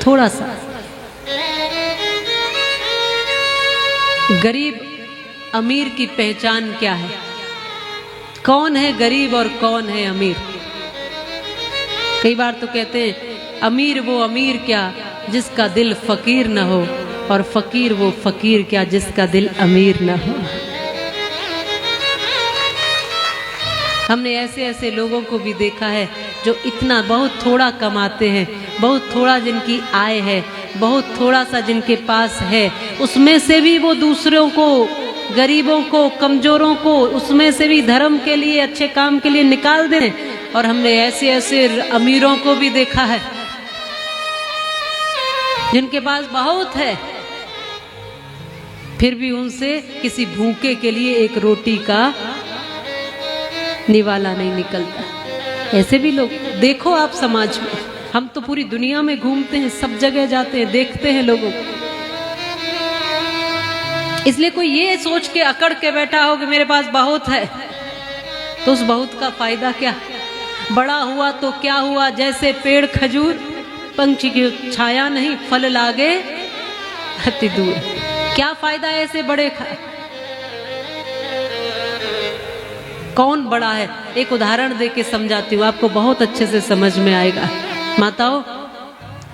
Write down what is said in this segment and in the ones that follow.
थोड़ा सा। गरीब अमीर की पहचान क्या है? कौन है गरीब और कौन है अमीर? कई बार तो कहते हैं अमीर वो अमीर क्या जिसका दिल फकीर न हो, और फकीर वो फकीर क्या जिसका दिल अमीर न हो। हमने ऐसे ऐसे लोगों को भी देखा है जो इतना बहुत थोड़ा कमाते हैं, बहुत थोड़ा जिनकी आय है, बहुत थोड़ा सा जिनके पास है, उसमें से भी वो दूसरों को, गरीबों को, कमजोरों को, उसमें से भी धर्म के लिए, अच्छे काम के लिए निकाल दें। और हमने ऐसे ऐसे अमीरों को भी देखा है जिनके पास बहुत है, फिर भी उनसे किसी भूखे के लिए एक रोटी का निवाला नहीं निकलता। ऐसे भी लोग देखो आप समाज में। हम तो पूरी दुनिया में घूमते हैं, सब जगह जाते हैं, देखते हैं लोगों को। इसलिए कोई ये सोच के अकड़ के बैठा हो कि मेरे पास बहुत है, तो उस बहुत का फायदा क्या? बड़ा हुआ तो क्या हुआ, जैसे पेड़ खजूर, पंछी की छाया नहीं, फल लागे अति दूर। क्या फायदा ऐसे बड़े कौन बड़ा है? एक उदाहरण दे के समझाती हूँ, आपको बहुत अच्छे से समझ में आएगा। माताओं,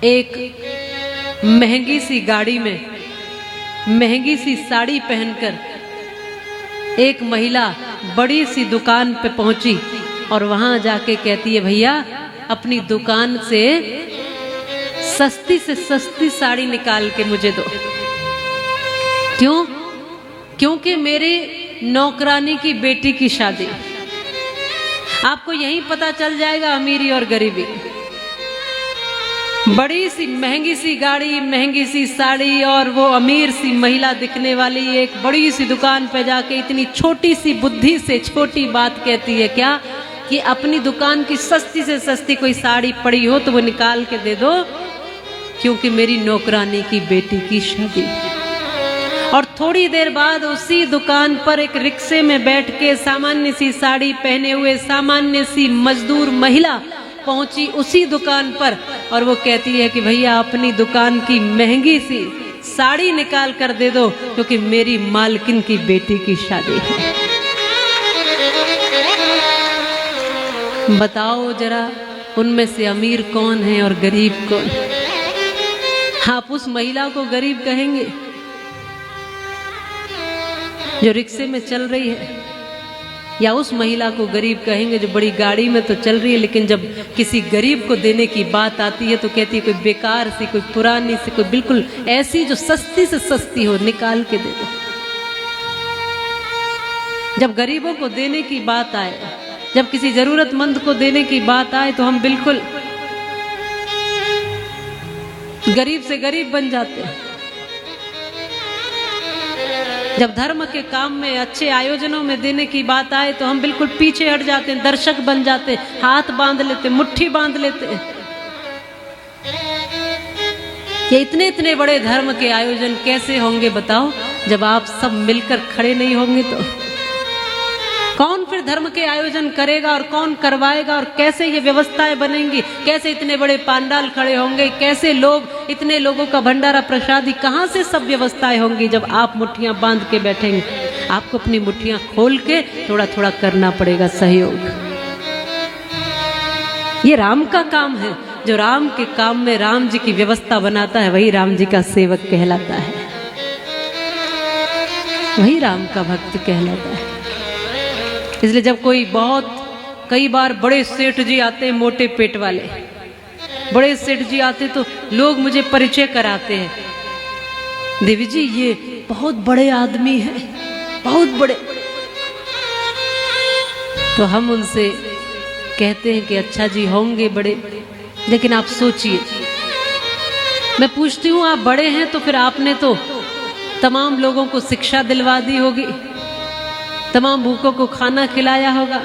एक महंगी सी गाड़ी में महंगी सी साड़ी पहनकर एक महिला बड़ी सी दुकान पे पहुंची और वहां जाके कहती है, भैया अपनी दुकान से सस्ती साड़ी निकाल के मुझे दो। क्यों? क्योंकि मेरी नौकरानी की बेटी की शादी। आपको यहीं पता चल जाएगा अमीरी और गरीबी। बड़ी सी महंगी सी गाड़ी, महंगी सी साड़ी, और वो अमीर सी महिला दिखने वाली एक बड़ी सी दुकान पे जाके इतनी छोटी सी बुद्धि से छोटी बात कहती है, क्या कि अपनी दुकान की सस्ती से सस्ती कोई साड़ी पड़ी हो तो वो निकाल के दे दो, क्योंकि मेरी नौकरानी की बेटी की शादी। और थोड़ी देर बाद उसी दुकान पर एक रिक्शे में बैठ के सामान्य सी साड़ी पहने हुए सामान्य सी मजदूर महिला पहुंची उसी दुकान पर, और वो कहती है कि भैया अपनी दुकान की महंगी सी साड़ी निकाल कर दे दो, क्योंकि मेरी मालकिन की बेटी की शादी है। बताओ जरा, उनमें से अमीर कौन है और गरीब कौन? आप उस महिला को गरीब कहेंगे जो रिक्शे में चल रही है, या उस महिला को गरीब कहेंगे जो बड़ी गाड़ी में तो चल रही है, लेकिन जब किसी गरीब को देने की बात आती है तो कहती है कोई बेकार सी, कोई पुरानी सी, कोई बिल्कुल ऐसी जो सस्ती से सस्ती हो, निकाल के दे दो। जब गरीबों को देने की बात आए, जब किसी जरूरतमंद को देने की बात आए, तो हम बिल्कुल गरीब से गरीब बन जाते हैं। जब धर्म के काम में, अच्छे आयोजनों में देने की बात आए तो हम बिल्कुल पीछे हट जाते हैं, दर्शक बन जाते हैं, हाथ बांध लेते, मुट्ठी बांध लेते हैं। ये इतने इतने बड़े धर्म के आयोजन कैसे होंगे बताओ, जब आप सब मिलकर खड़े नहीं होंगे तो? कौन फिर धर्म के आयोजन करेगा और कौन करवाएगा, और कैसे ये व्यवस्थाएं बनेंगी? कैसे इतने बड़े पांडाल खड़े होंगे? कैसे लोग, इतने लोगों का भंडारा प्रसादी, कहां से सब व्यवस्थाएं होंगी जब आप मुट्ठियां बांध के बैठेंगे? आपको अपनी मुट्ठियां खोल के थोड़ा थोड़ा करना पड़ेगा सहयोग। ये राम का काम है। जो राम के काम में राम जी की व्यवस्था बनाता है, वही राम जी का सेवक कहलाता है, वही राम का भक्त कहलाता है। इसलिए जब कोई कई बार बड़े सेठ जी आते हैं, मोटे पेट वाले बड़े सेठ जी आते तो लोग मुझे परिचय कराते हैं, देवी जी ये बहुत बड़े आदमी हैं, बहुत बड़े। तो हम उनसे कहते हैं कि अच्छा जी होंगे बड़े, लेकिन आप सोचिए, मैं पूछती हूँ आप बड़े हैं तो फिर आपने तो तमाम लोगों को शिक्षा दिलवा दी होगी, तमाम भूखों को खाना खिलाया होगा।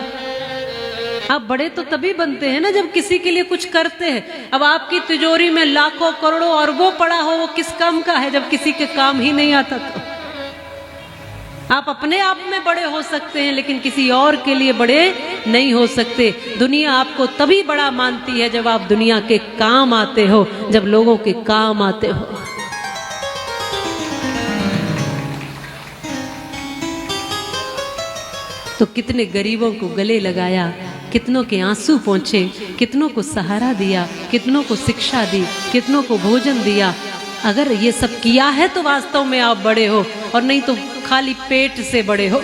आप बड़े तो तभी बनते हैं ना जब किसी के लिए कुछ करते हैं। अब आपकी तिजोरी में लाखों करोड़ों अरबों पड़ा हो, वो किस काम का है जब किसी के काम ही नहीं आता? तो आप अपने आप में बड़े हो सकते हैं, लेकिन किसी और के लिए बड़े नहीं हो सकते। दुनिया आपको तभी बड़ा मानती है जब आप दुनिया के काम आते हो, जब लोगों के काम आते हो। तो कितने गरीबों को गले लगाया, कितनों के आंसू पहुंचे, कितनों को सहारा दिया, कितनों को शिक्षा दी, कितनों को भोजन दिया। अगर ये सब किया है तो वास्तव में आप बड़े हो, और नहीं तो खाली पेट से बड़े हो।